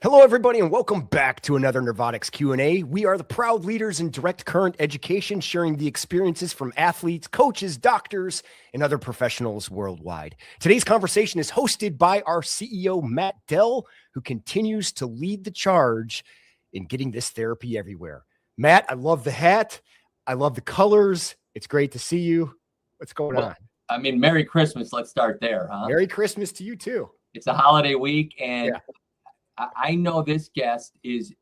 Hello, everybody, and welcome back to another Nervotics Q&A. We are the proud leaders in direct current education, sharing the experiences from athletes, coaches, doctors, and other professionals worldwide. Today's conversation is hosted by our CEO, Matt Dell, who continues to lead the charge in getting this therapy everywhere. Matt, I love the hat. I love the colors. It's great to see you. What's going on? I mean, Merry Christmas. Let's start there, huh? Merry Christmas to you, too. It's a holiday week, and I know this guest is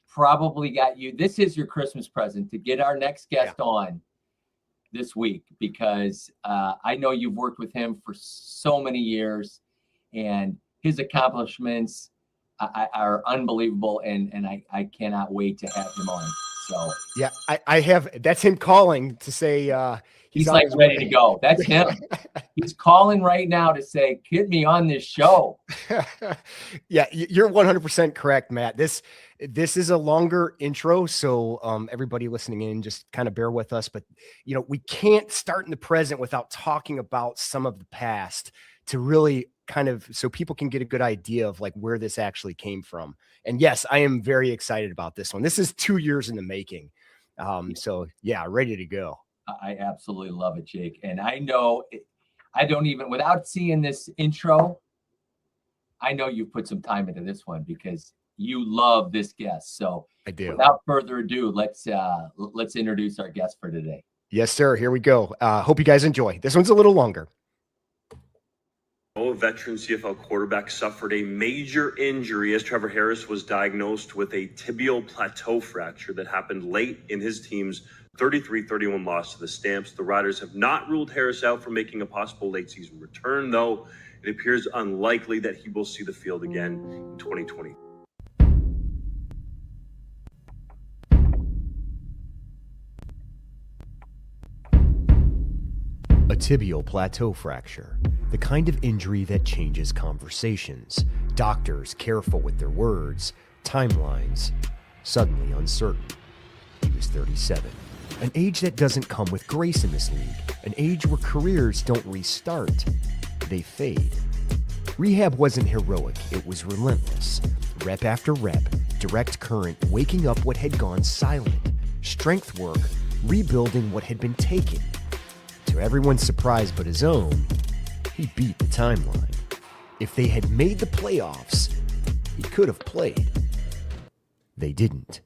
probably got you. This is your Christmas present to get our next guest on this week, because I know you've worked with him for so many years, and his accomplishments are unbelievable, and I cannot wait to have him on. So yeah, I have. That's him calling to say he's like ready to go. That's him. He's calling right now to say, "Get me on this show." Yeah, you're 100% correct, Matt. This is a longer intro, so everybody listening in, just kind of bear with us. But we can't start in the present without talking about some of the past to really kind of so people can get a good idea of like where this actually came from. And yes, I am very excited about this one. This is 2 years in the making. So yeah, ready to go. I absolutely love it, Jake. And I know I don't even, without seeing this intro, I know you put some time into this one because you love this guest. So I do. Without further ado, let's introduce our guest for today. Yes, sir. Here we go. Hope you guys enjoy. This one's a little longer. A veteran CFL quarterback suffered a major injury as Trevor Harris was diagnosed with a tibial plateau fracture that happened late in his team's 33-31 loss to the Stamps. The Riders have not ruled Harris out from making a possible late season return, though it appears unlikely that he will see the field again in 2020. A tibial plateau fracture, the kind of injury that changes conversations. Doctors careful with their words, timelines suddenly uncertain. He was 37, an age that doesn't come with grace in this league, an age where careers don't restart, they fade. Rehab wasn't heroic, it was relentless. Rep after rep, direct current waking up what had gone silent, strength work, rebuilding what had been taken. To everyone's surprise but his own, he beat the timeline. If they had made the playoffs, he could have played. They didn't.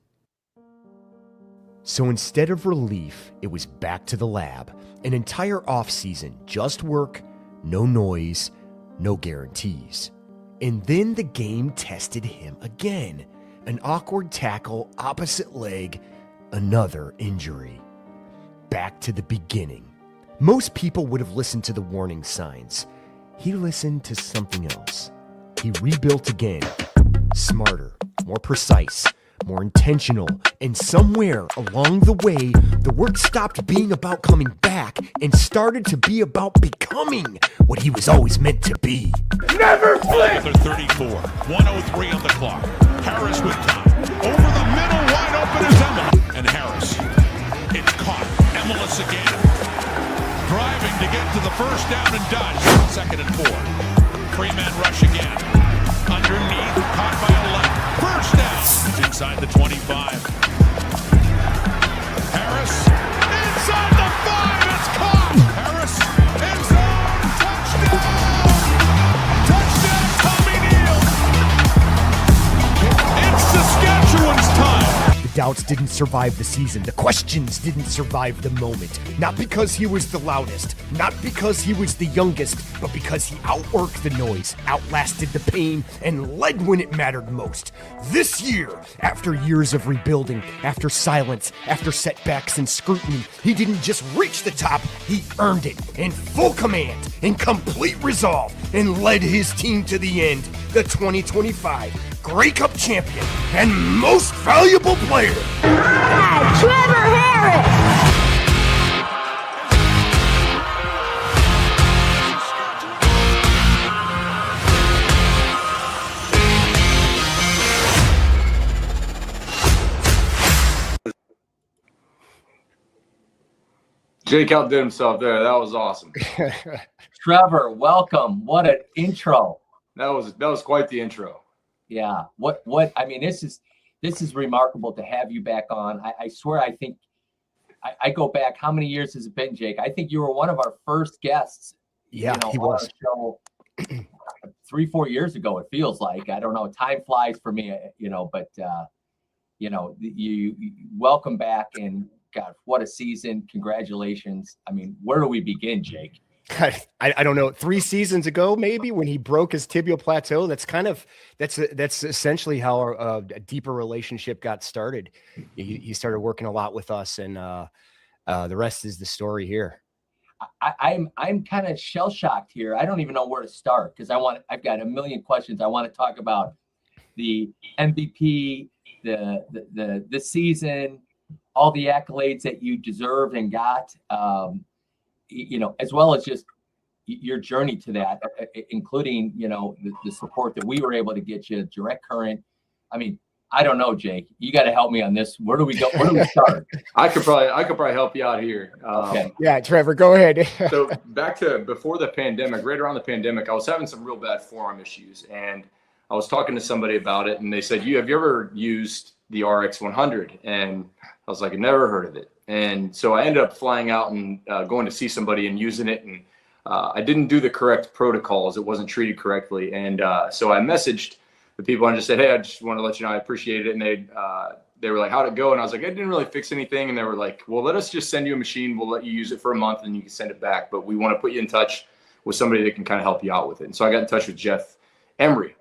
So instead of relief, it was back to the lab. An entire offseason, just work, no noise, no guarantees. And then the game tested him again. An awkward tackle, opposite leg, another injury. Back to the beginning. Most people would have listened to the warning signs. He listened to something else. He rebuilt again. Smarter, more precise, more intentional. And somewhere along the way, the work stopped being about coming back and started to be about becoming what he was always meant to be. Never flip! 34, 1:03 on the clock. Harris with time. Over the middle, wide open is Emma. And Harris. It's caught. Emilus again. Driving to get to the first down and dodge. 2nd and 4. 3-man rush again. Underneath, caught by a left. First down. It's inside the 25. Harris inside the 5. It's caught. Harris end zone. Touchdown. Touchdown, Tommy Neal. It's Saskatchewan's time. The doubts didn't survive the season. The questions didn't survive the moment. Not because he was the loudest, not because he was the youngest, but because he outworked the noise, outlasted the pain, and led when it mattered most. This year, after years of rebuilding, after silence, after setbacks and scrutiny, he didn't just reach the top, he earned it in full command, in complete resolve, and led his team to the end, the 2025 Grey Cup champion and most valuable player. Trevor Harris! Jake outdid himself there. That was awesome. Trevor, welcome. What an intro. That was quite the intro. Yeah. What, I mean, this is remarkable to have you back on. I swear, I think I go back. How many years has it been, Jake? I think you were one of our first guests. Yeah, you know, he was. On our show 3-4 years ago. It feels like, I don't know. Time flies for me, but you welcome back, and God, what a season. Congratulations. I mean, where do we begin, Jake? I don't know. 3 seasons ago, maybe, when he broke his tibial plateau. That's essentially how our deeper relationship got started. He started working a lot with us, and the rest is the story here. I'm kind of shell shocked here. I don't even know where to start, because I've got a million questions. I want to talk about the MVP, the season, all the accolades that you deserve and got, as well as just your journey to that, including, the support that we were able to get you, Direct Current. I mean, I don't know, Jake. You got to help me on this. Where do we go? Where do we start? I could probably help you out here. Okay. Yeah, Trevor, go ahead. So back to before the pandemic, right around the pandemic, I was having some real bad forearm issues, and I was talking to somebody about it, and they said, have you ever used the RX100? And I was like, I never heard of it. And so I ended up flying out and going to see somebody and using it, and I didn't do the correct protocols. It wasn't treated correctly, and so I messaged the people and just said, hey, I just want to let you know I appreciate it. And they were like, how'd it go? And I was like, I didn't really fix anything. And they were like, well, let us just send you a machine. We'll let you use it for a month and you can send it back. But we want to put you in touch with somebody that can kind of help you out with it. And so I got in touch with Jeff Emery.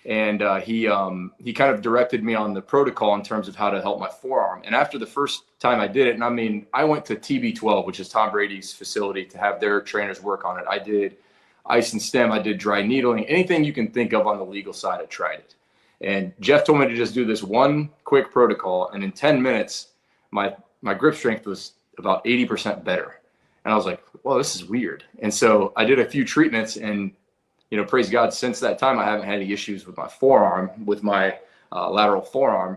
And he kind of directed me on the protocol in terms of how to help my forearm. And after the first time I did it, and I mean, I went to TB12, which is Tom Brady's facility, to have their trainers work on it. I did ice and stem. I did dry needling, anything you can think of on the legal side. I tried it. And Jeff told me to just do this one quick protocol. And in 10 minutes, my grip strength was about 80% better. And I was like, well, this is weird. And so I did a few treatments, and, praise God, since that time, I haven't had any issues with my forearm, with my lateral forearm.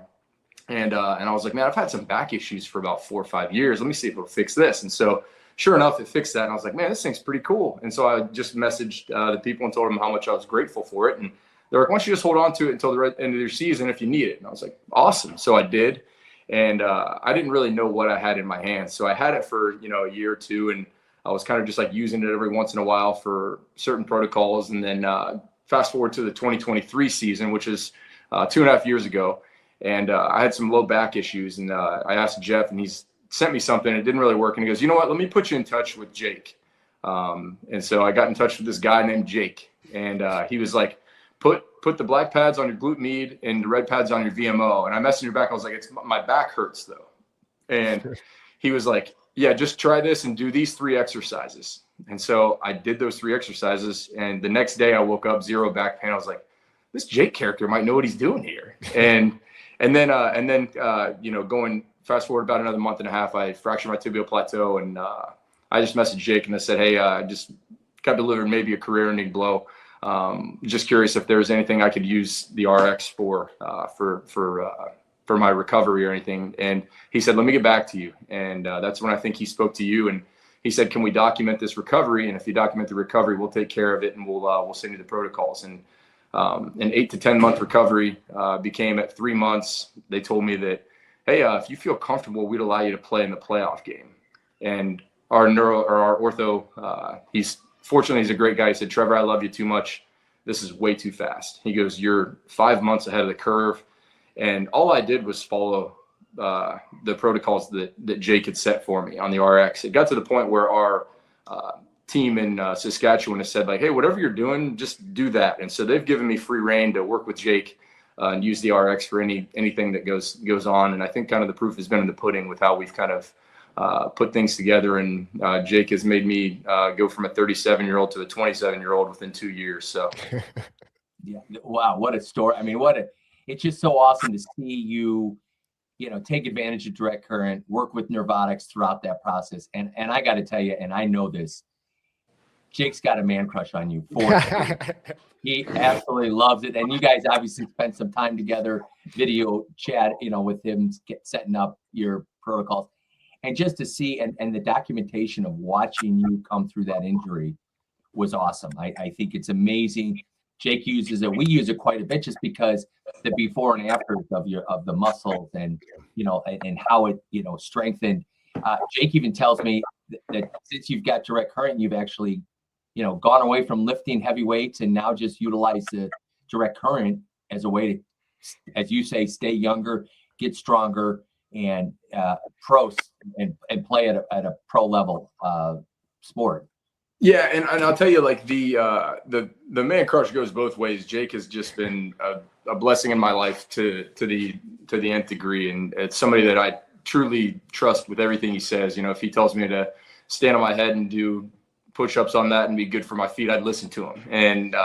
And I was like, man, I've had some back issues for about 4 or 5 years. Let me see if it'll fix this. And so sure enough, it fixed that. And I was like, man, this thing's pretty cool. And so I just messaged the people and told them how much I was grateful for it. And they're like, why don't you just hold on to it until the end of your season if you need it? And I was like, awesome. So I did. And I didn't really know what I had in my hands. So I had it for, a year or two. And I was kind of just like using it every once in a while for certain protocols. And then fast forward to the 2023 season, which is 2.5 years ago. And I had some low back issues. And I asked Jeff, and he's sent me something. It didn't really work. And he goes, you know what, let me put you in touch with Jake. And so I got in touch with this guy named Jake. And he was like, put the black pads on your glute med and the red pads on your VMO. And I messaged him back. I was like, my back hurts though. And he was like, yeah, just try this and do these 3 exercises. And so I did those 3 exercises. And the next day I woke up, 0 back pain. I was like, this Jake character might know what he's doing here. And then going fast forward about another month and a half, I fractured my tibial plateau. And I just messaged Jake and I said, hey, I just got delivered maybe a career-ending blow. Just curious if there's anything I could use the RX for my recovery or anything. And he said, let me get back to you. And that's when I think he spoke to you, and he said, can we document this recovery? And if you document the recovery, we'll take care of it, and we'll send you the protocols. And an 8 to 10 month recovery became at 3 months. They told me that, hey, if you feel comfortable, we'd allow you to play in the playoff game. And our ortho, he's a great guy. He said, Trevor, I love you too much. This is way too fast. He goes, you're 5 months ahead of the curve. And all I did was follow the protocols that Jake had set for me on the RX. It got to the point where our team in Saskatchewan has said, like, hey, whatever you're doing, just do that. And so they've given me free reign to work with Jake and use the RX for anything that goes on. And I think kind of the proof has been in the pudding with how we've kind of put things together. And Jake has made me go from a 37-year-old to a 27-year-old within 2 years. So, yeah, wow, what a story! I mean, it's just so awesome to see you, take advantage of Direct Current, work with Nervotics throughout that process. And I got to tell you, and I know this, Jake's got a man crush on you. He absolutely loves it. And you guys obviously spent some time together, video chat, with him setting up your protocols. And just to see, and the documentation of watching you come through that injury was awesome. I think it's amazing. Jake uses it. We use it quite a bit just because the before and afters of the muscles and, and how it, strengthened. Jake even tells me that since you've got direct current, you've actually, gone away from lifting heavy weights and now just utilize the direct current as a way to, as you say, stay younger, get stronger, and play at a pro level sport. Yeah, and I'll tell you, like the man crush goes both ways. Jake has just been a blessing in my life to the nth degree, and it's somebody that I truly trust with everything he says. If he tells me to stand on my head and do push-ups on that and be good for my feet, I'd listen to him. And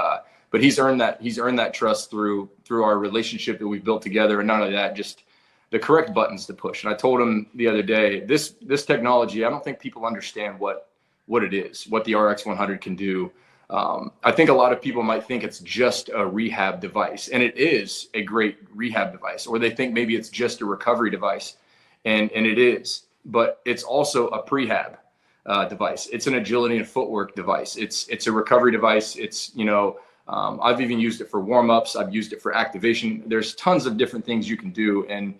but he's earned that trust through our relationship that we've built together, and not only that, just the correct buttons to push. And I told him the other day, this technology, I don't think people understand what it is, what the RX100 can do. I think a lot of people might think it's just a rehab device, and it is a great rehab device, or they think maybe it's just a recovery device, and it is, but it's also a prehab device. It's an agility and footwork device. It's a recovery device. It's, I've even used it for warm-ups. I've used it for activation. There's tons of different things you can do. And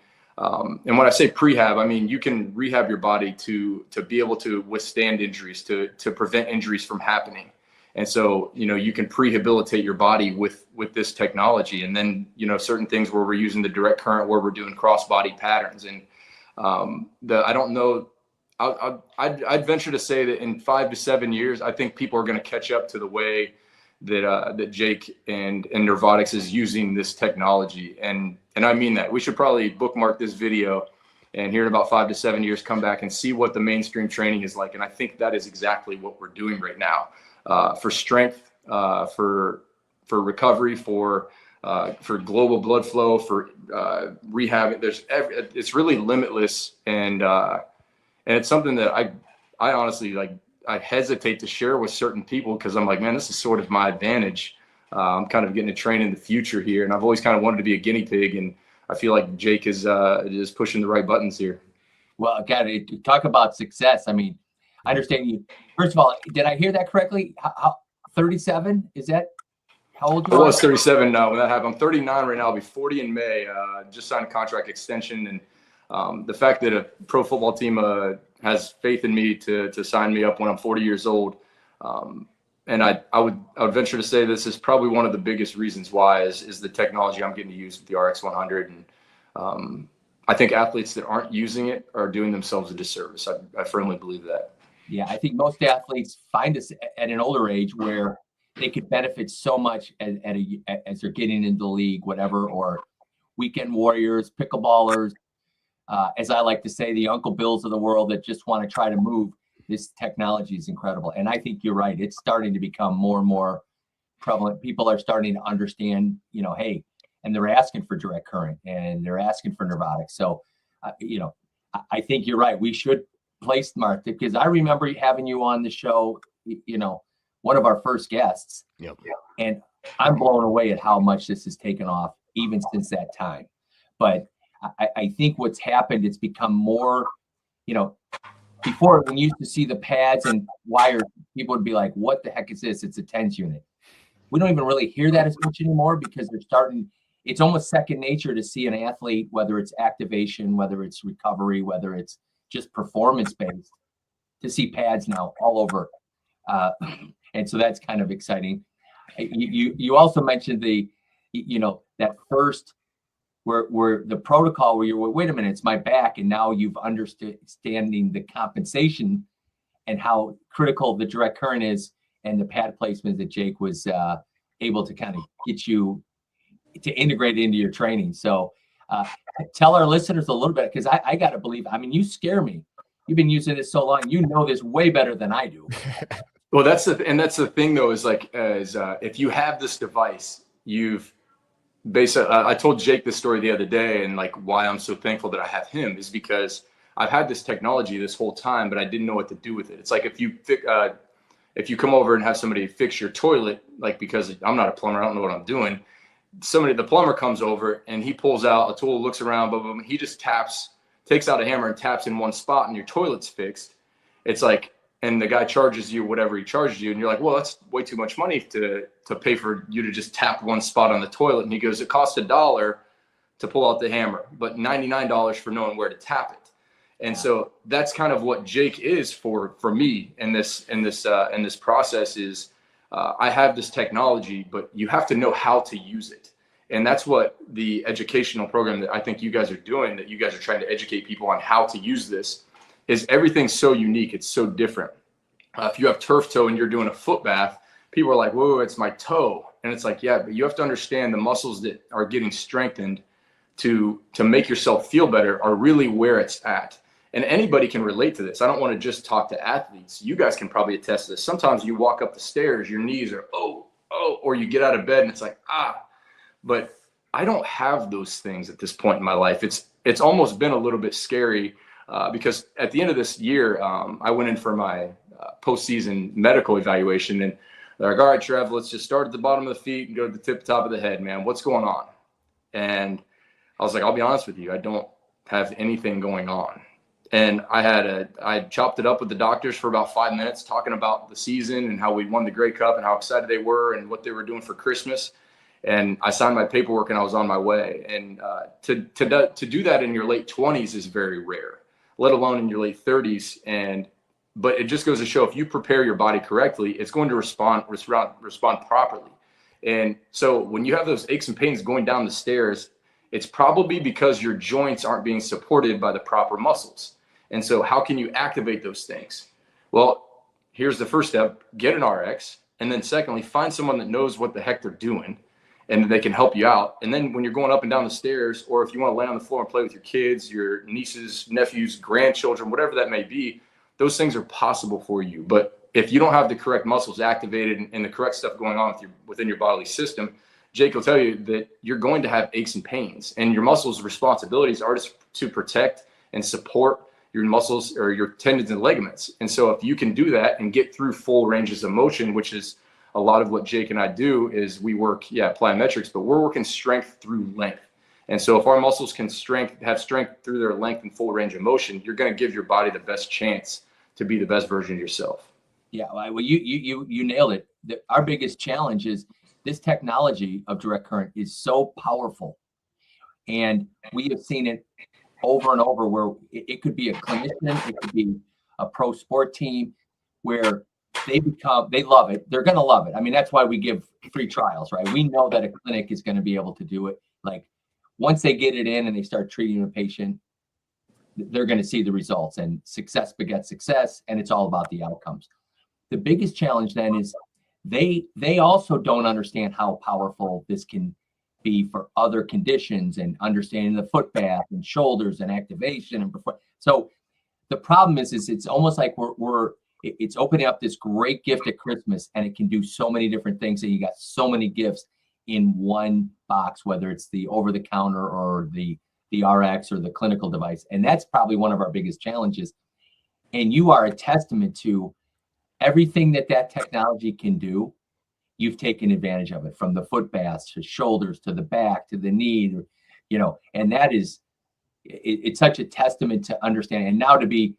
when I say prehab, I mean, you can rehab your body to be able to withstand injuries, to prevent injuries from happening. And so, you can prehabilitate your body with this technology. And then, certain things where we're using the direct current, where we're doing cross-body patterns. And I don't know, I'd venture to say that in 5 to 7 years, I think people are going to catch up to the way that Jake and Nervotics is using this technology. And I mean that. We should probably bookmark this video and here in about 5 to 7 years, come back and see what the mainstream training is like. And I think that is exactly what we're doing right now, for strength, for recovery, for global blood flow, for rehab. It's really limitless. And it's something that I honestly, like, I hesitate to share with certain people, because I'm like, man, this is sort of my advantage. I'm kind of getting to train in the future here, and I've always kind of wanted to be a guinea pig, and I feel like Jake is pushing the right buttons here. Well, God, talk about success. I mean, I understand you. First of all, did I hear that correctly? How 37? Is that how old you are? I was 37 when that happened. I'm 39 right now. I'll be 40 in May. Just signed a contract extension, and the fact that a pro football team has faith in me to sign me up when I'm 40 years old. And I would venture to say this is probably one of the biggest reasons why is the technology I'm getting to use with the RX100. And I think athletes that aren't using it are doing themselves a disservice. I firmly believe that. Yeah, I think most athletes find us at an older age where they could benefit so much as they're getting into the league, whatever, or weekend warriors, pickleballers, as I like to say, the Uncle Bills of the world that just want to try to move. This technology is incredible. And I think you're right. It's starting to become more and more prevalent. People are starting to understand, hey, and they're asking for direct current and they're asking for Nervotics. So, I think you're right. We should play smart, because I remember having you on the show, one of our first guests. Yep. And I'm blown away at how much this has taken off even since that time. But I think what's happened, it's become more, before when you used to see the pads and wires, people would be like, what the heck is this? It's a TENS unit. We don't even really hear that as much anymore, because it's almost second nature to see an athlete, whether it's activation, whether it's recovery, whether it's just performance-based, to see pads now all over. And so that's kind of exciting. You also mentioned that first, where the protocol where you're, wait a minute, it's my back, and now you've understanding the compensation and how critical the direct current is, and the pad placement that Jake was able to kind of get you to integrate into your training. So tell our listeners a little bit, because I got to believe, I mean, you scare me. You've been using this so long, you know this way better than I do. Well, that's the thing though, is if you have this device, you've basically, I told Jake this story the other day, and like why I'm so thankful that I have him is because I've had this technology this whole time, but I didn't know what to do with it. It's like if you come over and have somebody fix your toilet, like, because I'm not a plumber, I don't know what I'm doing. The plumber comes over and he pulls out a tool, looks around, blah, blah, blah. He just takes out a hammer and taps in one spot, and your toilet's fixed. It's like, and the guy charges you whatever he charges you, and you're like, well, that's way too much money to pay for you to just tap one spot on the toilet. And he goes, it costs $1 to pull out the hammer, but $99 for knowing where to tap it. And so that's kind of what Jake is for me in this process is I have this technology, but you have to know how to use it. And that's what the educational program that I think you guys are doing, that you guys are trying to educate people on how to use this, is everything's so unique. It's so different. If you have turf toe and you're doing a foot bath, people are like, whoa, it's my toe. And it's like, yeah, but you have to understand the muscles that are getting strengthened to make yourself feel better are really where it's at. And anybody can relate to this. I don't want to just talk to athletes. You guys can probably attest to this. Sometimes you walk up the stairs, your knees are, oh, or you get out of bed and it's like, but I don't have those things at this point in my life. It's almost been a little bit scary because at the end of this year, I went in for my postseason medical evaluation, and they're like, all right, Trev, let's just start at the bottom of the feet and go to the top of the head, man. What's going on? And I was like, I'll be honest with you, I don't have anything going on. And I chopped it up with the doctors for about 5 minutes, talking about the season and how we won the Grey Cup and how excited they were and what they were doing for Christmas. And I signed my paperwork and I was on my way. And to do that in your late 20s is very rare, let alone in your late 30s. But it just goes to show, if you prepare your body correctly, it's going to respond properly. And so when you have those aches and pains going down the stairs, it's probably because your joints aren't being supported by the proper muscles. And so how can you activate those things? Well, here's the first step: get an RX. And then secondly, find someone that knows what the heck they're doing and they can help you out. And then when you're going up and down the stairs, or if you want to lay on the floor and play with your kids, your nieces, nephews, grandchildren, whatever that may be, those things are possible for you. But if you don't have the correct muscles activated and the correct stuff going on within your bodily system, Jake will tell you that you're going to have aches and pains, and your muscles' responsibilities are to protect and support your muscles or your tendons and ligaments. And so if you can do that and get through full ranges of motion, which is a lot of what Jake and I do, is we work, plyometrics, but we're working strength through length. And so if our muscles can have strength through their length and full range of motion, you're going to give your body the best chance to be the best version of yourself. Yeah, well, you nailed it. Our biggest challenge is this technology of direct current is so powerful, and we have seen it over and over where it could be a clinician, it could be a pro sport team, where they love it. They're going to love it. I mean, that's why we give free trials, right? We know that a clinic is going to be able to do it. Like, once they get it in and they start treating a patient, they're going to see the results, and success begets success, and it's all about the outcomes. The biggest challenge then is they also don't understand how powerful this can be for other conditions, and understanding the foot bath and shoulders and activation and before. So the problem is it's almost like it's opening up this great gift at Christmas, and it can do so many different things, and you got so many gifts in one box, whether it's the over the counter or the RX or the clinical device. And that's probably one of our biggest challenges. And you are a testament to everything that technology can do. You've taken advantage of it, from the foot baths to shoulders to the back to the knee, and that is, it's such a testament to understanding. And now to be,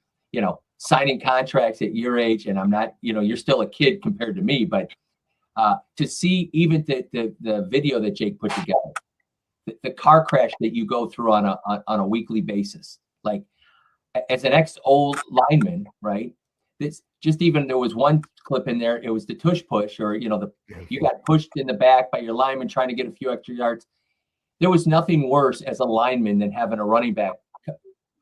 signing contracts at your age, and I'm not, you're still a kid compared to me, but to see even the video that Jake put together, the car crash that you go through on a weekly basis, like as an ex-old lineman, right? This just, even there was one clip in there, it was the tush push, or you got pushed in the back by your lineman trying to get a few extra yards. There was nothing worse as a lineman than having a running back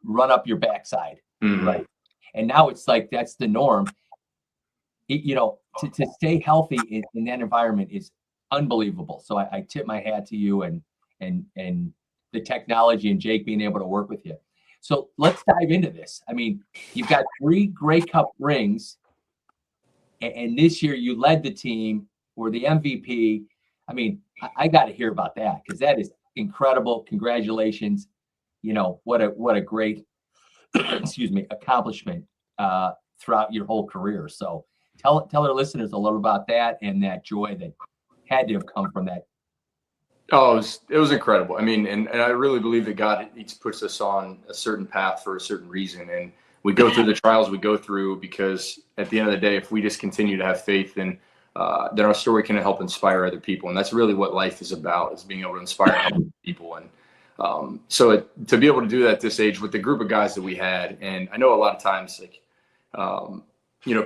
run up your backside, right? And now it's like that's the norm. To stay healthy in that environment is unbelievable. So I tip my hat to you and the technology, and Jake being able to work with you. So let's dive into this. I mean, you've got 3 Grey Cup rings, and this year you led the team, were the MVP. I mean, I got to hear about that, because that is incredible. Congratulations. What a great, accomplishment throughout your whole career. So tell our listeners a little about that, and that joy that had to have come from that. Oh, it was incredible. I mean, and I really believe that God, he puts us on a certain path for a certain reason. And we go through the trials we go through, because at the end of the day, if we just continue to have faith, then our story can help inspire other people. And that's really what life is about, is being able to inspire other people. And to be able to do that at this age with the group of guys that we had, and I know a lot of times, like,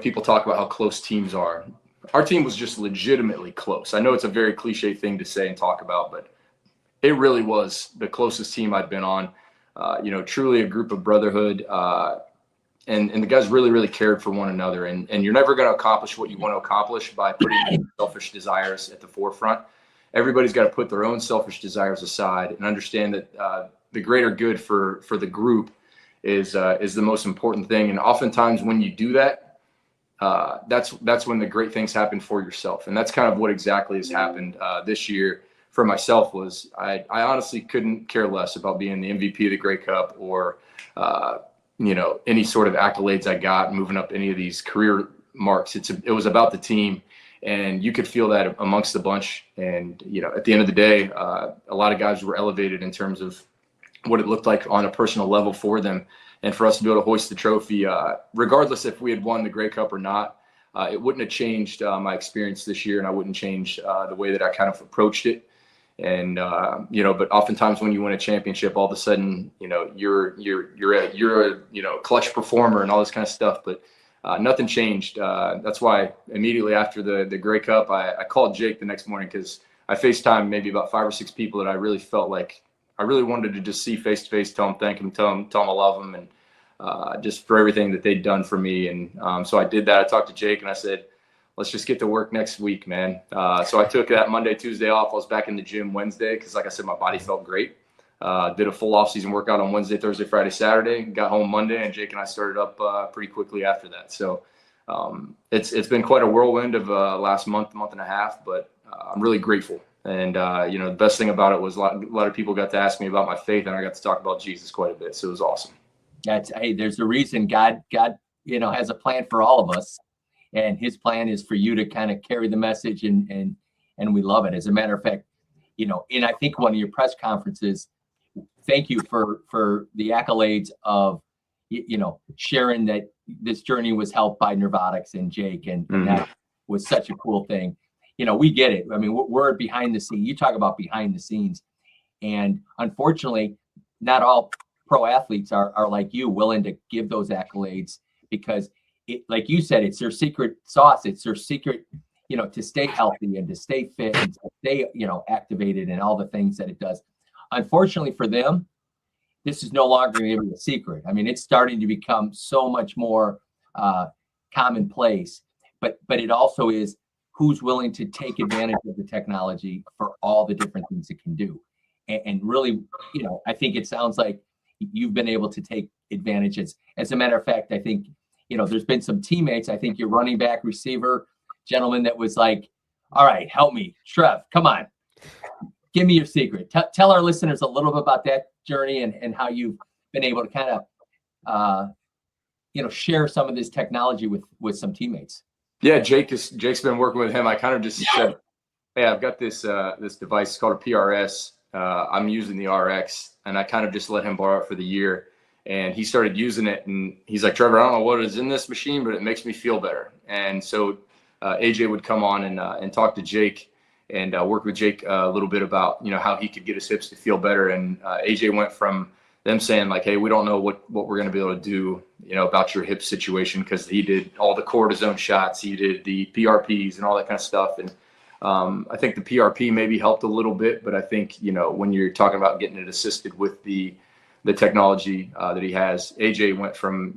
people talk about how close teams are. Our team was just legitimately close. I know it's a very cliche thing to say and talk about, but it really was the closest team I'd been on. Truly a group of brotherhood. And the guys really, really cared for one another. And you're never going to accomplish what you want to accomplish by putting selfish desires at the forefront. Everybody's got to put their own selfish desires aside and understand that the greater good for the group is the most important thing. And oftentimes when you do that, that's when the great things happen for yourself. And that's kind of what exactly has happened this year for myself. Was I honestly couldn't care less about being the MVP of the Grey Cup or any sort of accolades I got, moving up any of these career marks. It was about the team, and you could feel that amongst the bunch. And at the end of the day, a lot of guys were elevated in terms of what it looked like on a personal level for them. And for us to be able to hoist the trophy, regardless if we had won the Grey Cup or not, it wouldn't have changed my experience this year, and I wouldn't change the way that I kind of approached it. And but oftentimes when you win a championship, all of a sudden you're a clutch performer and all this kind of stuff. But nothing changed. That's why immediately after the Grey Cup, I called Jake the next morning, because I FaceTimed maybe about 5 or 6 people that I really felt like I really wanted to just see face to face, tell them thank them, tell them I love them, and just for everything that they'd done for me. And so I did that. I talked to Jake and I said, let's just get to work next week, man. So I took that Monday, Tuesday off. I was back in the gym Wednesday because, like I said, my body felt great. Did a full off-season workout on Wednesday, Thursday, Friday, Saturday. Got home Monday, and Jake and I started up pretty quickly after that. So it's been quite a whirlwind of last month and a half, but I'm really grateful. And, the best thing about it was a lot of people got to ask me about my faith, and I got to talk about Jesus quite a bit. So it was awesome. There's a reason God, has a plan for all of us. And his plan is for you to kind of carry the message, and we love it. As a matter of fact, in I think one of your press conferences, thank you for the accolades of, sharing that this journey was helped by Nervotics and Jake, and that was such a cool thing. We get it. I mean, we're behind the scenes. You talk about behind the scenes, and unfortunately, not all pro athletes are like you, willing to give those accolades, because like you said, it's their secret sauce. It's their secret, to stay healthy and to stay fit and to stay, activated, and all the things that it does. Unfortunately for them, this is no longer going to be a secret. I mean, it's starting to become so much more commonplace, but it also is who's willing to take advantage of the technology for all the different things it can do. And really, I think it sounds like you've been able to take advantages. As a matter of fact, I think, there's been some teammates, I think your running back, receiver, gentleman that was like, all right, help me, Trev, come on, give me your secret. Tell our listeners a little bit about that journey and how you've been able to kind of, share some of this technology with some teammates. Yeah, Jake's been working with him. I kind of just said, hey, I've got this device called a PRS. I'm using the RX, and I kind of just let him borrow it for the year. And he started using it, and he's like, Trevor, I don't know what is in this machine, but it makes me feel better. And so AJ would come on and talk to Jake and work with Jake a little bit about, how he could get his hips to feel better. And AJ went from them saying like, hey, we don't know what we're going to be able to do, about your hip situation, because he did all the cortisone shots, he did the PRPs and all that kind of stuff. And I think the PRP maybe helped a little bit, but I think, when you're talking about getting it assisted with the technology that he has, AJ went from,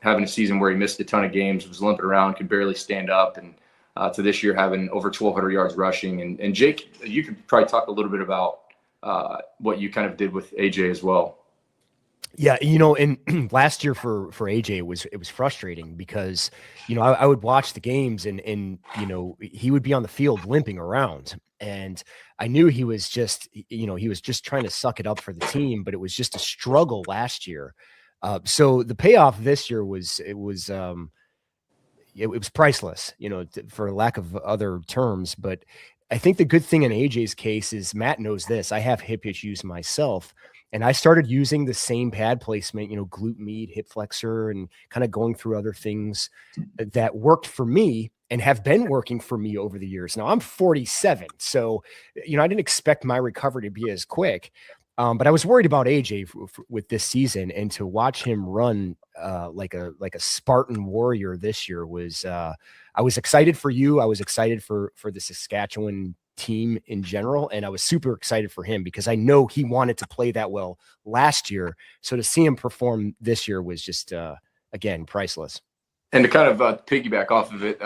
having a season where he missed a ton of games, was limping around, could barely stand up, and to this year having over 1,200 yards rushing. And Jake, you could probably talk a little bit about what you kind of did with AJ as well. Yeah, and last year for AJ, it was frustrating because, I would watch the games and he would be on the field limping around, and I knew he was just trying to suck it up for the team, but it was just a struggle last year. So the payoff this year was priceless, for lack of other terms. But I think the good thing in AJ's case is Matt knows this. I have hip issues myself. And I started using the same pad placement, glute med, hip flexor, and kind of going through other things that worked for me and have been working for me over the years. Now I'm 47. So, I didn't expect my recovery to be as quick. But I was worried about AJ with this season, and to watch him run like a Spartan warrior this year was, I was excited for you. I was excited for the Saskatchewan team in general. And I was super excited for him because I know he wanted to play that well last year. So to see him perform this year was just, again, priceless. And to kind of piggyback off of it,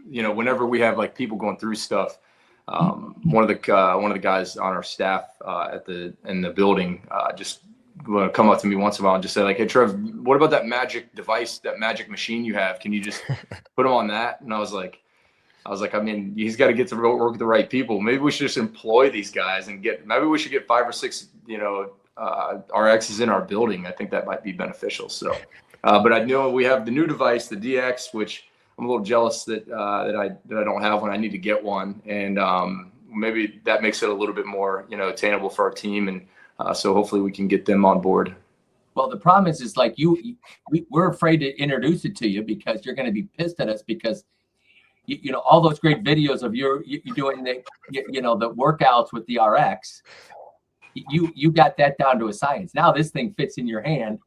whenever we have like people going through stuff, one of the guys on our staff in the building just come up to me once in a while and just say like, "Hey, Trev, what about that magic device, that magic machine you have? Can you just put him on that?" And I was like, I mean, he's got to get to work with the right people. Maybe we should just employ these guys and maybe we should get 5 or 6, RXs in our building. I think that might be beneficial. So, but I know we have the new device, the DX, which I'm a little jealous that I don't have one. I need to get one. And maybe that makes it a little bit more, attainable for our team. And so hopefully we can get them on board. Well, the problem is like we're afraid to introduce it to you because you're going to be pissed at us because all those great videos of you doing the workouts with the RX, you got that down to a science. Now this thing fits in your hand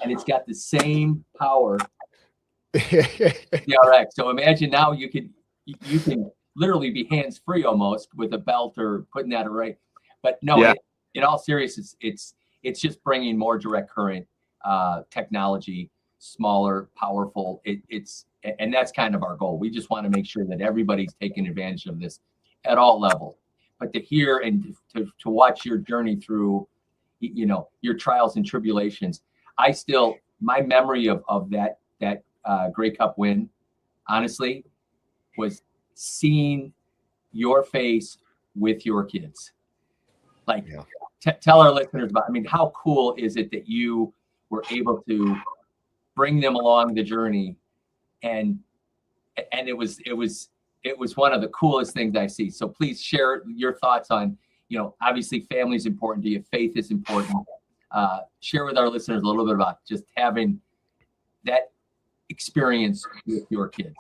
and it's got the same power the RX. So imagine now you can literally be hands free almost with a belt or putting that away. But no, in all seriousness, it's just bringing more direct current technology, smaller, powerful. And that's kind of our goal. We just want to make sure that everybody's taking advantage of this at all levels. But to hear and to watch your journey through, your trials and tribulations, my memory of that Grey Cup win, honestly, was seeing your face with your kids. Like, tell our listeners about. I mean, how cool is it that you were able to bring them along the journey? And it was one of the coolest things I see. So please share your thoughts on, obviously family is important to you. Faith is important. Share with our listeners a little bit about just having that experience with your kids.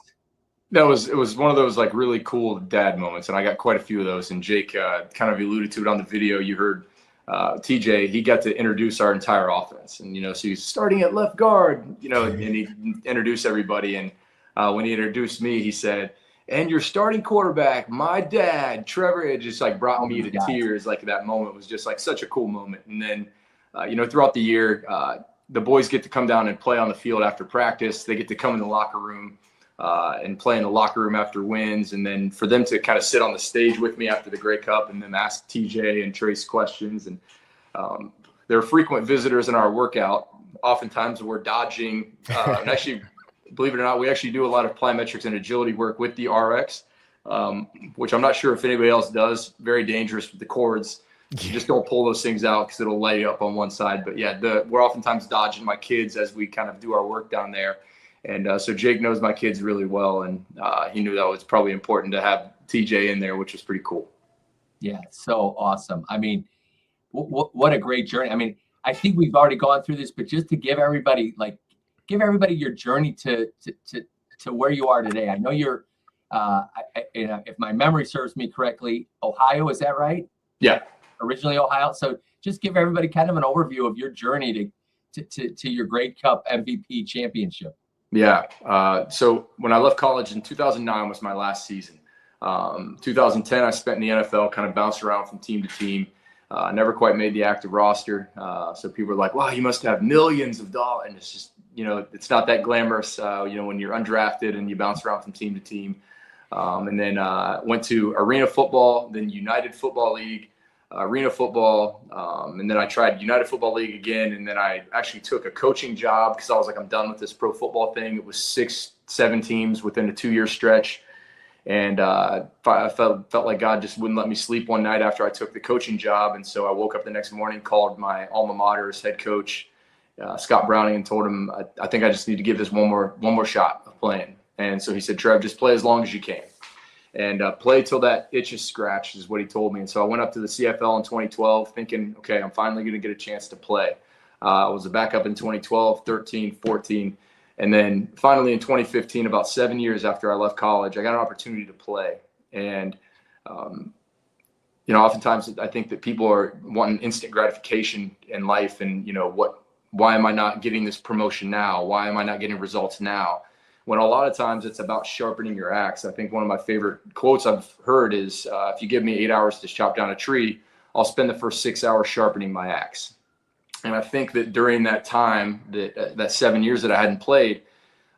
It was one of those like really cool dad moments. And I got quite a few of those. And Jake kind of alluded to it on the video. You heard TJ, he got to introduce our entire offense. And, so he's starting at left guard, and he introduced everybody. And when he introduced me, he said, "And your starting quarterback, my dad, Trevor." It just like brought me to tears. Like that moment was just like such a cool moment. And then, throughout the year, the boys get to come down and play on the field after practice. They get to come in the locker room and play in the locker room after wins. And then for them to kind of sit on the stage with me after the Grey Cup and then ask TJ and Trace questions. And they're frequent visitors in our workout. Oftentimes we're dodging. And actually, believe it or not, we actually do a lot of plyometrics and agility work with the RX, which I'm not sure if anybody else does. Very dangerous with the cords. You just don't pull those things out because it'll lay you up on one side. But yeah, we're oftentimes dodging my kids as we kind of do our work down there. And so Jake knows my kids really well, and he knew that was probably important to have TJ in there, which was pretty cool. Yeah, so awesome. I mean, what a great journey. I mean, I think we've already gone through this, but just to give everybody your journey to where you are today. I know you're, if my memory serves me correctly, Ohio, is that right? Yeah. Originally Ohio. So just give everybody kind of an overview of your journey to your Grey Cup MVP championship. Yeah. So when I left college in 2009 was my last season. 2010, I spent in the NFL, kind of bounced around from team to team. Never quite made the active roster. So people were like, "Wow, you must have millions of dollars." And it's just, it's not that glamorous, when you're undrafted and you bounce around from team to team. And then went to Arena Football, then United Football League, Arena Football. And then I tried United Football League again. And then I actually took a coaching job because I was like, I'm done with this pro football thing. It was 6-7 teams within a 2-year stretch. And I felt like God just wouldn't let me sleep one night after I took the coaching job. And so I woke up the next morning, called my alma mater's head coach, Scott Browning, and told him, I think I just need to give this one more shot of playing. And so he said, "Trev, just play as long as you can." and play till that itch is scratched is what he told me. And so I went up to the CFL in 2012 thinking, okay, I'm finally going to get a chance to play. I was a backup in 2012, 13, 14. And then finally in 2015, about 7 years after I left college, I got an opportunity to play. And, oftentimes I think that people are wanting instant gratification in life. And, why am I not getting this promotion now? Why am I not getting results now? When a lot of times it's about sharpening your axe. I think one of my favorite quotes I've heard is, if you give me 8 hours to chop down a tree, I'll spend the first 6 hours sharpening my axe. And I think that during that time, that 7 years that I hadn't played,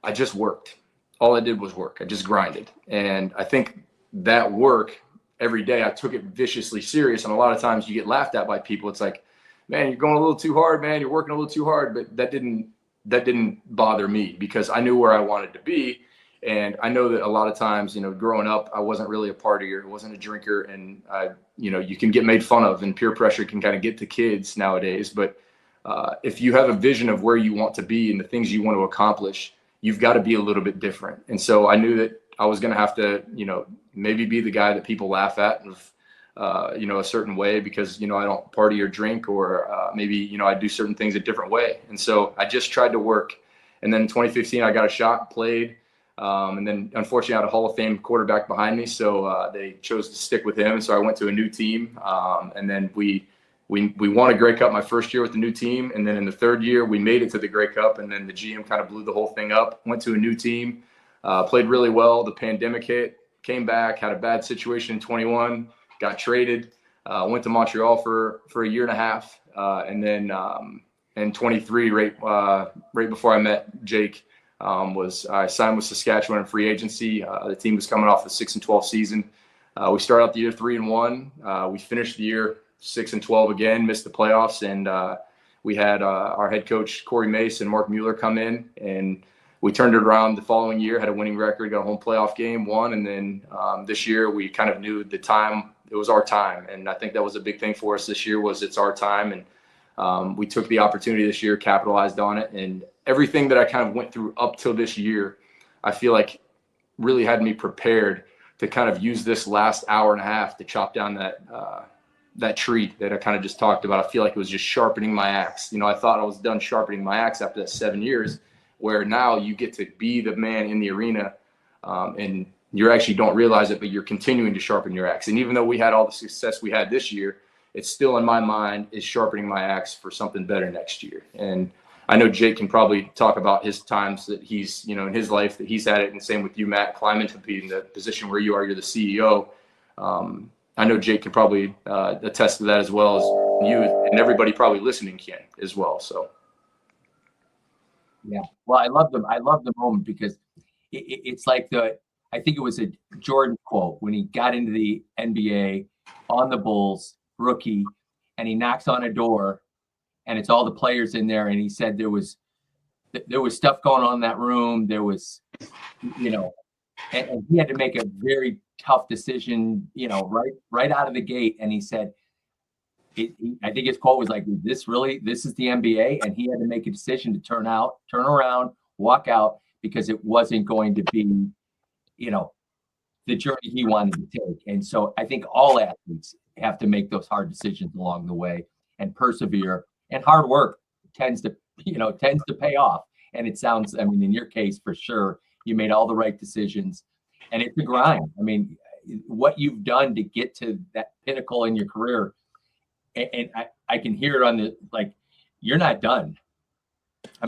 I just worked. All I did was work. I just grinded. And I think that work every day, I took it viciously serious. And a lot of times you get laughed at by people. It's like, man, you're going a little too hard, man. You're working a little too hard. But that didn't bother me because I knew where I wanted to be. And I know that a lot of times, growing up, I wasn't really a partier. I wasn't a drinker. And, you can get made fun of, and peer pressure can kind of get to kids nowadays. But if you have a vision of where you want to be and the things you want to accomplish, you've got to be a little bit different. And so I knew that I was going to have to, maybe be the guy that people laugh at a certain way because, I don't party or drink, or maybe, I do certain things a different way. And so I just tried to work. And then in 2015, I got a shot, played. And then unfortunately I had a Hall of Fame quarterback behind me. So they chose to stick with him. So I went to a new team. And then we won a Grey Cup my first year with the new team. And then in the third year, we made it to the Grey Cup. And then the GM kind of blew the whole thing up, went to a new team, played really well. The pandemic hit, came back, had a bad situation in 21, got traded, went to Montreal for a year and a half. And then in 23, right before I met Jake, I signed with Saskatchewan in free agency. The team was coming off the 6-12 season. We started out the year 3-1. We finished the year 6-12 again, missed the playoffs, and we had our head coach Corey Mace and Mark Mueller come in, and we turned it around the following year, had a winning record, got a home playoff game, won, and then this year we kind of knew the time, it was our time, and I think that was a big thing for us this year was it's our time, and we took the opportunity this year, capitalized on it, and everything that I kind of went through up till this year, I feel like really had me prepared to kind of use this last hour and a half to chop down that tree that I kind of just talked about. I feel like it was just sharpening my axe. I thought I was done sharpening my axe after that 7 years, where now you get to be the man in the arena, and you actually don't realize it, but you're continuing to sharpen your axe. And even though we had all the success we had this year, it's still in my mind is sharpening my axe for something better next year. And I know Jake can probably talk about his times that he's, in his life that he's had it, and same with you, Matt, climbing to be in the position where you are, you're the CEO. I know Jake can probably attest to that as well as you, and everybody probably listening can as well. So, yeah. Well, I love the moment because it's like I think it was a Jordan quote when he got into the NBA on the Bulls, rookie, and he knocks on a door, and it's all the players in there, and he said there was stuff going on in that room. There was, and he had to make a very tough decision, right out of the gate. And he said, I think his quote was like, this is the NBA. And he had to make a decision to turn around, walk out, because it wasn't going to be, the journey he wanted to take. And so I think all athletes have to make those hard decisions along the way and persevere, and hard work tends to pay off. And it sounds, in your case, for sure, you made all the right decisions. And it's a grind. What you've done to get to that pinnacle in your career, and I can hear it you're not done.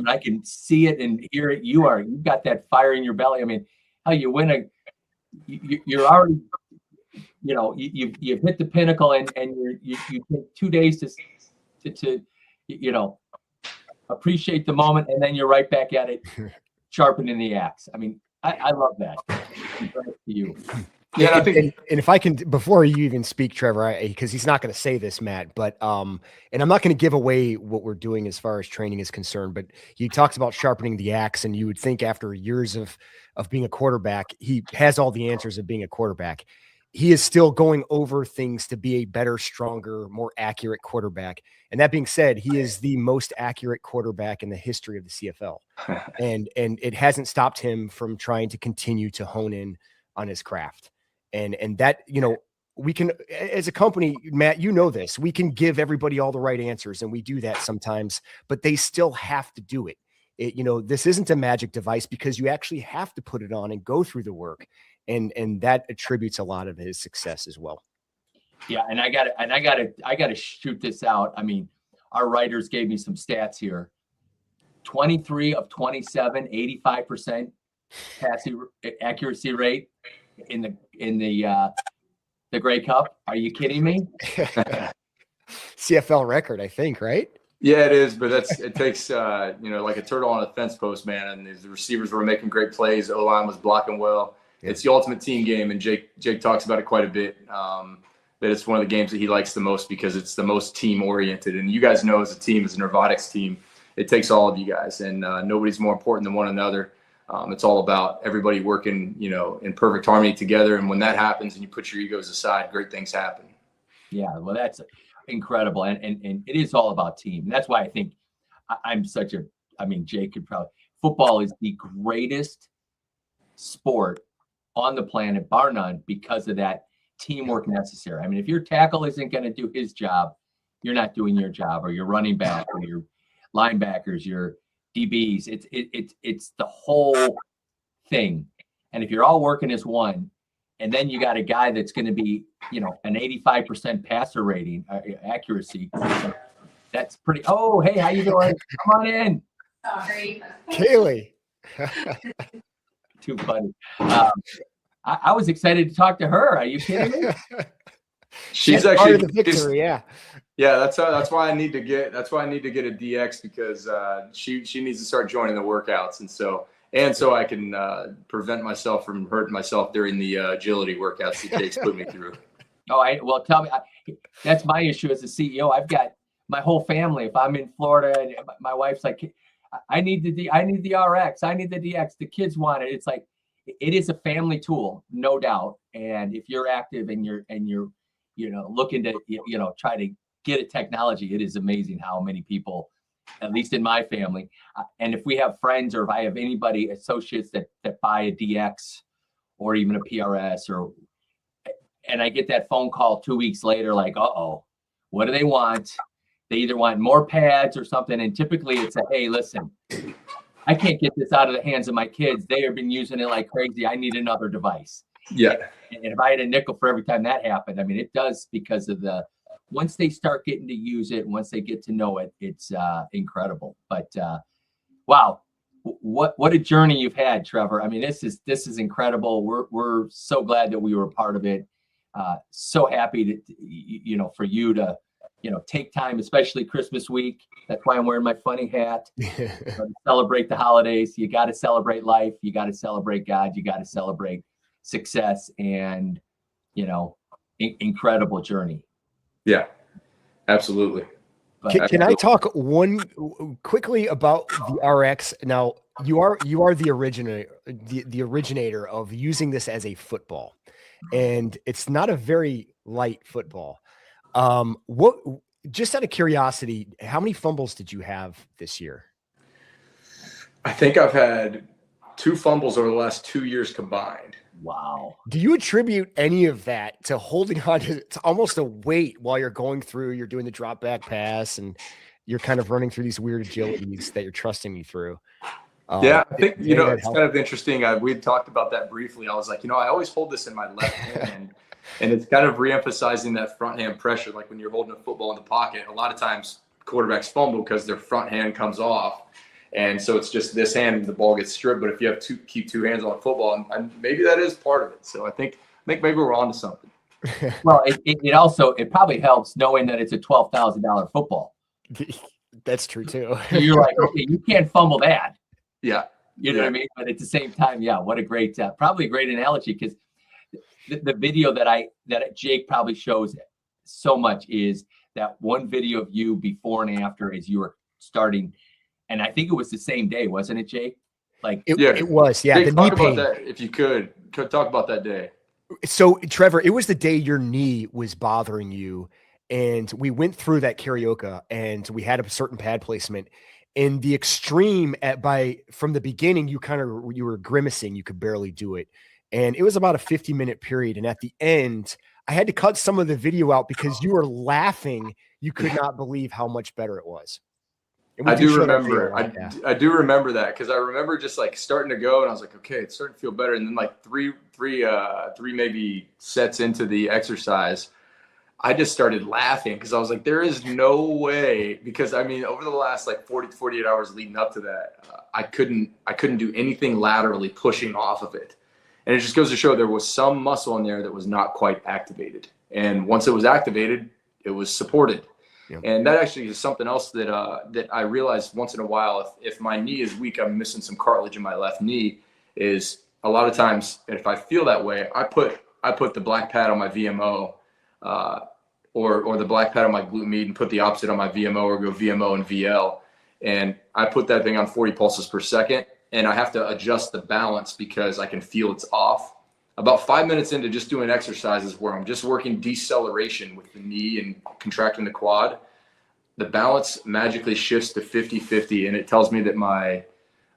I can see it and hear it. You've got that fire in your belly. How you win you're already, you've hit the pinnacle, and you take 2 days to appreciate the moment, and then you're right back at it, sharpening the axe. I love that. Congrats to you. Yeah, I think, and if I can, before you even speak, Trevor, because he's not going to say this, Matt, but and I'm not going to give away what we're doing as far as training is concerned, but he talks about sharpening the axe, and you would think after years of being a quarterback, he has all the answers of being a quarterback. He is still going over things to be a better, stronger, more accurate quarterback. And that being said, he is the most accurate quarterback in the history of the CFL. And it hasn't stopped him from trying to continue to hone in on his craft. And that, we can, as a company, Matt, this, we can give everybody all the right answers, and we do that sometimes, but they still have to do it. This isn't a magic device, because you actually have to put it on and go through the work. And that attributes a lot of his success as well. Yeah. And I gotta shoot this out. I mean, our writers gave me some stats here. 23 of 27, 85% passing accuracy rate in the Grey Cup. Are you kidding me? CFL record, I think, right? Yeah, it is, but it takes like a turtle on a fence post, man. And the receivers were making great plays. O-line was blocking well. Yeah. It's the ultimate team game, and Jake talks about it quite a bit. That it's one of the games that he likes the most, because it's the most team oriented. And you guys know, as a team, as a Narcotics team, it takes all of you guys, and nobody's more important than one another. It's all about everybody working, in perfect harmony together. And when that happens and you put your egos aside, great things happen. Yeah, well, that's incredible. And it is all about team. And that's why I think Jake could probably, football is the greatest sport on the planet, bar none, because of that teamwork necessary. I mean, if your tackle isn't going to do his job, you're not doing your job, or your running back, or your linebackers, your DBs. It's the whole thing. And if you're all working as one, and then you got a guy that's going to be, an 85% passer rating, accuracy, that's pretty. Oh, hey, how you doing? Come on in. Sorry. Kaylee. Too funny. I was excited to talk to her. Are you kidding me? She's part actually of the victory. Yeah. That's why I need to get a DX, because she needs to start joining the workouts, and so I can prevent myself from hurting myself during the agility workouts that Jake's put me through. Well, tell me, that's my issue as a CEO. I've got my whole family. If I'm in Florida, and my wife's like, I need the RX, I need the DX. The kids want it. It's like, it is a family tool, no doubt. And if you're active and you're looking to try to get a technology, it is amazing how many people, at least in my family, and if we have friends, or if I have anybody, associates that buy a DX or even a PRS, and I get that phone call 2 weeks later, like, what do they want? They either want more pads or something. And typically it's hey, listen, I can't get this out of the hands of my kids. They have been using it like crazy. I need another device. Yeah. And if I had a nickel for every time that happened, I mean, it does, because of once they start getting to use it, once they get to know it, it's incredible. But wow, what a journey you've had, Trevor. I mean, this is incredible. We're so glad that we were a part of it. So happy to, for you to, take time, especially Christmas week. That's why I'm wearing my funny hat. Celebrate the holidays. You got to celebrate life. You got to celebrate God. You got to celebrate success, and, incredible journey. Yeah, absolutely. Can I talk quickly about the RX? Now, you are the originator of using this as a football, and it's not a very light football. Just out of curiosity, how many fumbles did you have this year? I think I've had 2 fumbles over the last 2 years combined. Wow. Do you attribute any of that to holding on to almost a weight while you're doing the drop back pass, and you're kind of running through these weird agilities that you're trusting me through? Yeah, I think, it's kind of interesting. We had talked about that briefly. I was like, I always hold this in my left hand, and it's kind of reemphasizing that front hand pressure. Like when you're holding a football in the pocket, a lot of times quarterbacks fumble because their front hand comes off. And so it's just this hand, the ball gets stripped. But if you have keep 2 hands on a football, and maybe that is part of it. So I think maybe we're on to something. Well, it probably helps knowing that it's a $12,000 football. That's true too. You're like, okay, you can't fumble that. Yeah. You know what I mean? But at the same time, yeah, what a great, probably a great analogy, because the video that Jake probably shows so much is that one video of you before and after as you were starting. And I think it was the same day, wasn't it, Jake? Like it was, yeah. Jake, talk about that, if you could talk about that day. So, Trevor, it was the day your knee was bothering you, and we went through that karaoke, and we had a certain pad placement. In the extreme, from the beginning, you were grimacing, you could barely do it, And it was about a 50-minute period. And at the end, I had to cut some of the video out because you were laughing. You could not believe how much better it was. I do remember. I do remember that, because I remember just like starting to go, and I was like, okay, it's starting to feel better. And then like three maybe sets into the exercise, I just started laughing because I was like, there is no way, because I mean, over the last like 40 to 48 hours leading up to that, I couldn't do anything laterally pushing off of it. And it just goes to show there was some muscle in there that was not quite activated. And once it was activated, it was supported. Yeah. And that actually is something else that that I realized once in a while, if my knee is weak, I'm missing some cartilage in my left knee, is a lot of times if I feel that way, I put the black pad on my VMO, or the black pad on my glute med, and put the opposite on my VMO, or go VMO and VL. And I put that thing on 40 pulses per second, and I have to adjust the balance because I can feel it's off. About 5 minutes into just doing exercises where I'm just working deceleration with the knee and contracting the quad, the balance magically shifts to 50-50, and it tells me that my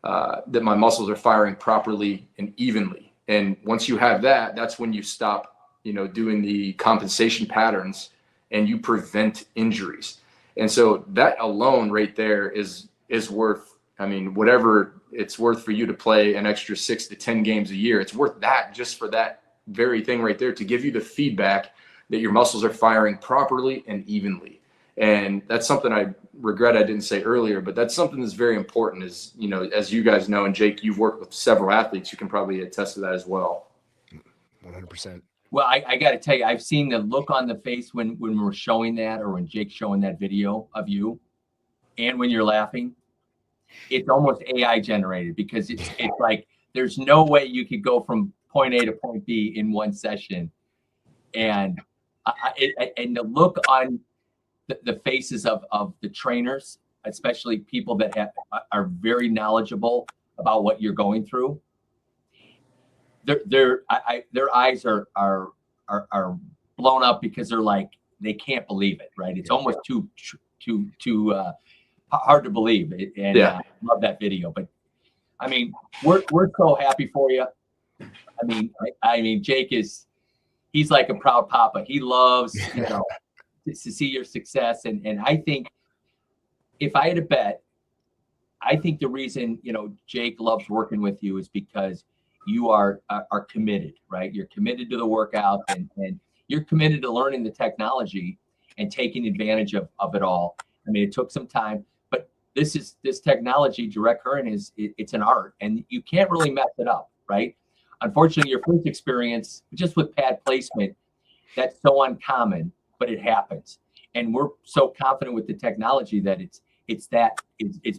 muscles are firing properly and evenly. And once you have that, that's when you stop, doing the compensation patterns, and you prevent injuries. And so that alone right there is worth, I mean, whatever it's worth for you to play an extra 6 to 10 games a year. It's worth that just for that very thing right there, to give you the feedback that your muscles are firing properly and evenly. And that's something I regret I didn't say earlier, but that's something that's very important, is, as you guys know, and Jake, you've worked with several athletes, you can probably attest to that as well. 100%. Well, I got to tell you, I've seen the look on the face when we're showing that, or when Jake's showing that video of you, and when you're laughing. It's almost AI generated, because it's like there's no way you could go from point A to point B in one session. And and the look on the faces of the trainers, especially people that are very knowledgeable about what you're going through, their eyes are blown up, because they're like, they can't believe it, right? It's almost too hard to believe it. And I love that video. But I mean, we're so happy for you. I mean, Jake he's like a proud papa. He loves, to see your success. And I think, if I had to bet, I think the reason, Jake loves working with you is because you are committed, right? You're committed to the workout, and you're committed to learning the technology and taking advantage of it all. I mean, it took some time, but this technology, direct current, it's an art, and you can't really mess it up, right? Unfortunately, your first experience just with pad placement, that's so uncommon, but it happens. And we're so confident with the technology that it's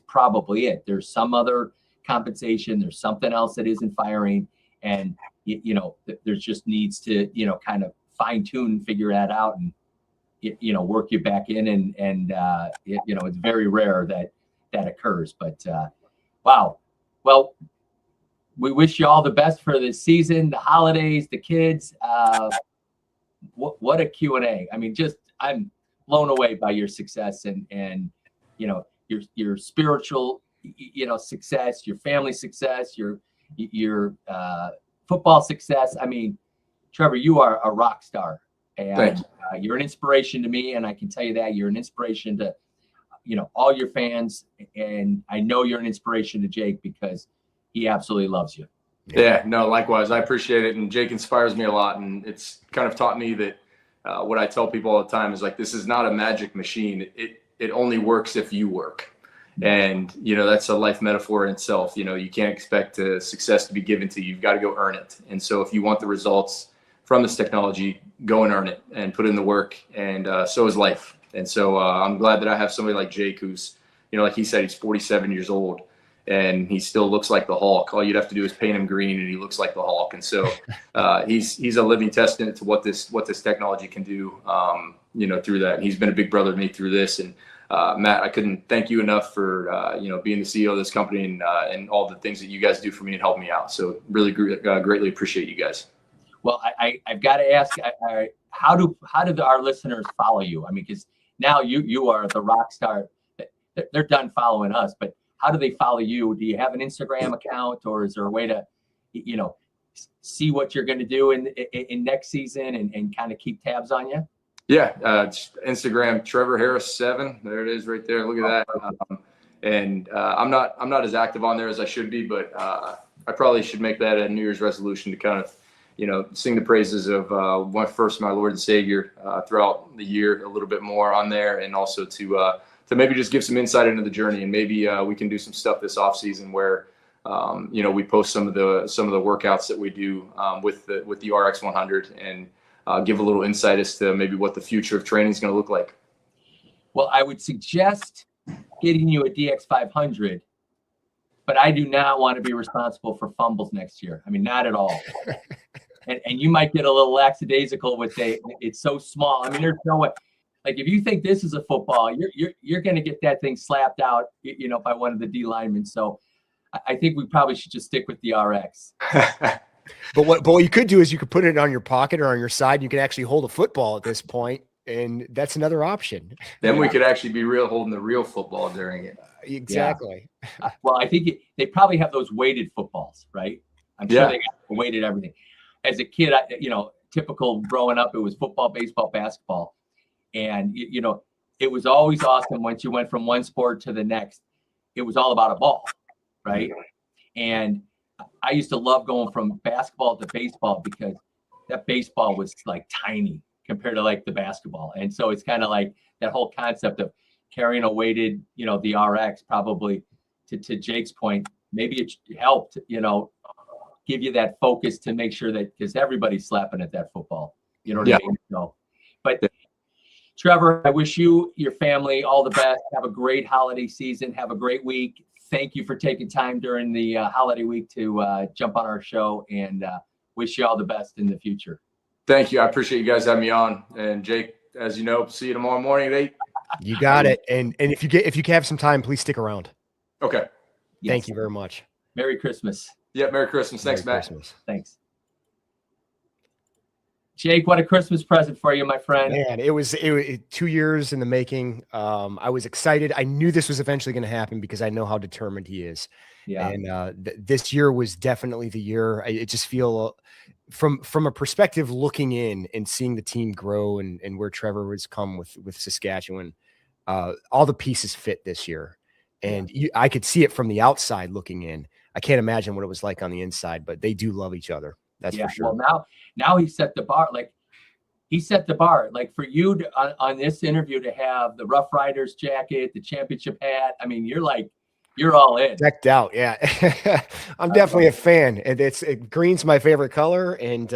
probably it. There's some other compensation, there's something else that isn't firing, and there's just needs to kind of fine tune, figure that out, and work you back in, and it's very rare that occurs. But wow, well, we wish you all the best for this season, the holidays, the kids. What a Q&A. I mean, I'm blown away by your success, and your spiritual success, your family success, your football success. I mean, Trevor, you are a rock star, and you're an inspiration to me, and I can tell you that you're an inspiration to all your fans, and I know you're an inspiration to Jake, because he absolutely loves you. Yeah, no, likewise. I appreciate it, and Jake inspires me a lot, and it's kind of taught me that what I tell people all the time is, like, this is not a magic machine. It only works if you work. And, that's a life metaphor in itself. You can't expect success to be given to you. You've got to go earn it. And so if you want the results from this technology, go and earn it and put in the work. And so is life. And so I'm glad that I have somebody like Jake, who's, like he said, he's 47 years old, and he still looks like the Hulk. All you'd have to do is paint him green, and he looks like the Hulk. And so he's a living testament to what this technology can do, through that. And he's been a big brother to me through this. And Matt, I couldn't thank you enough for being the CEO of this company, and all the things that you guys do for me and help me out. So really greatly appreciate you guys. Well, I've got to ask, how do our listeners follow you? I mean, because now you are the rock star. They're done following us, but how do they follow you? Do you have an Instagram account, or is there a way to, see what you're going to do in next season and kind of keep tabs on you? Yeah, Instagram Trevor Harris 7. There it is, right there. Look at that. I'm not as active on there as I should be, but I probably should make that a New Year's resolution to kind of, sing the praises of my Lord and Savior throughout the year a little bit more on there, and also to maybe just give some insight into the journey, and maybe we can do some stuff this off season where we post some of the workouts that we do with the RX 100 and give a little insight as to maybe what the future of training is going to look like. Well, I would suggest getting you a DX 500, but I do not want to be responsible for fumbles next year. I mean, not at all. And you might get a little lackadaisical with it's so small. I mean, there's no way. Like, if you think this is a football, you're going to get that thing slapped out, by one of the D linemen. So I think we probably should just stick with the RX. But what you could do is you could put it on your pocket or on your side. You can actually hold a football at this point, and that's another option. Then we could actually be holding the real football during it. Exactly. Yeah. Well, I think they probably have those weighted footballs, right? I'm sure they got weighted everything. As a kid, typical growing up, it was football, baseball, basketball. And, it was always awesome once you went from one sport to the next. It was all about a ball, right? And I used to love going from basketball to baseball because that baseball was like tiny compared to like the basketball. And so it's kind of like that whole concept of carrying a weighted, the RX, probably to Jake's point, maybe it helped, give you that focus to make sure that, because everybody's slapping at that football, I mean? So, but Trevor, I wish you, your family, all the best. Have a great holiday season. Have a great week. Thank you for taking time during the holiday week to jump on our show, and wish you all the best in the future. Thank you. I appreciate you guys having me on. And Jake, as you know, see you tomorrow morning at 8. You got it. And if you have some time, please stick around. Okay. Yes. Thank you very much. Merry Christmas. Yeah, Merry Christmas. Thanks, Merry Matt. Christmas. Thanks. Jake, what a Christmas present for you, my friend. Man, it was 2 years in the making. I was excited. I knew this was eventually going to happen because I know how determined he is. Yeah. And this year was definitely the year. I just feel from a perspective looking in and seeing the team grow and where Trevor has come with Saskatchewan, all the pieces fit this year. And I could see it from the outside looking in. I can't imagine what it was like on the inside, but they do love each other. That's for sure. Well, now he set the bar. Like, he set the bar. Like, for you to, on this interview, to have the Roughriders jacket, the championship hat. I mean, you're all in. Decked out. Yeah. I'm definitely a fan. And green's my favorite color. And,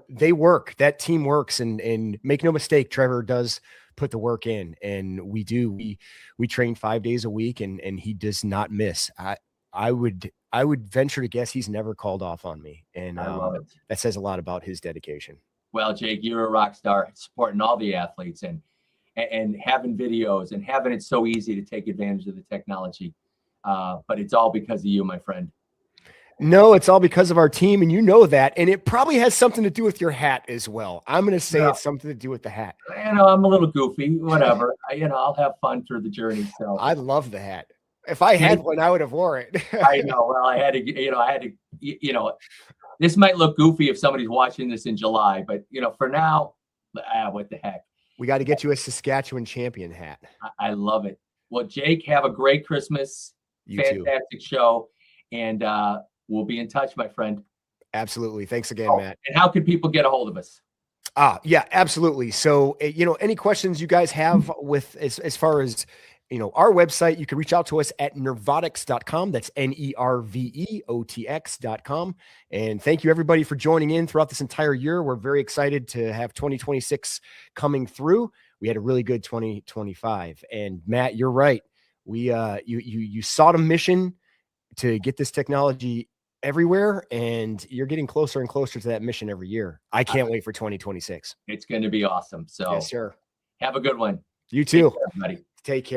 they work. That team works. And make no mistake, Trevor does put the work in. And we do. We train 5 days a week, and he does not miss. I would venture to guess he's never called off on me. And I love it. That says a lot about his dedication. Well, Jake, you're a rock star, supporting all the athletes and having videos and having it so easy to take advantage of the technology. But it's all because of you, my friend. No, it's all because of our team, and you know that. And it probably has something to do with your hat as well. I'm going to say it's something to do with the hat. I'm a little goofy, whatever. I'll have fun through the journey. So I love the hat. If I had one, I would have wore it. I know. Well, I had to, this might look goofy if somebody's watching this in July, but for now, what the heck? We got to get you a Saskatchewan champion hat. I love it. Well, Jake, have a great Christmas. You Fantastic too. Show. And we'll be in touch, my friend. Absolutely. Thanks again, Matt. And how can people get a hold of us? Yeah, absolutely. So, any questions you guys have with as far as, our website, you can reach out to us at nervotics.com. That's NERVEOTX.com. And thank you, everybody, for joining in throughout this entire year. We're very excited to have 2026 coming through. We had a really good 2025. And Matt, you're right. You sought a mission to get this technology everywhere, and you're getting closer and closer to that mission every year. I can't wait for 2026. It's going to be awesome. So yes, sir. Have a good one. You too. Take care, everybody. Take care.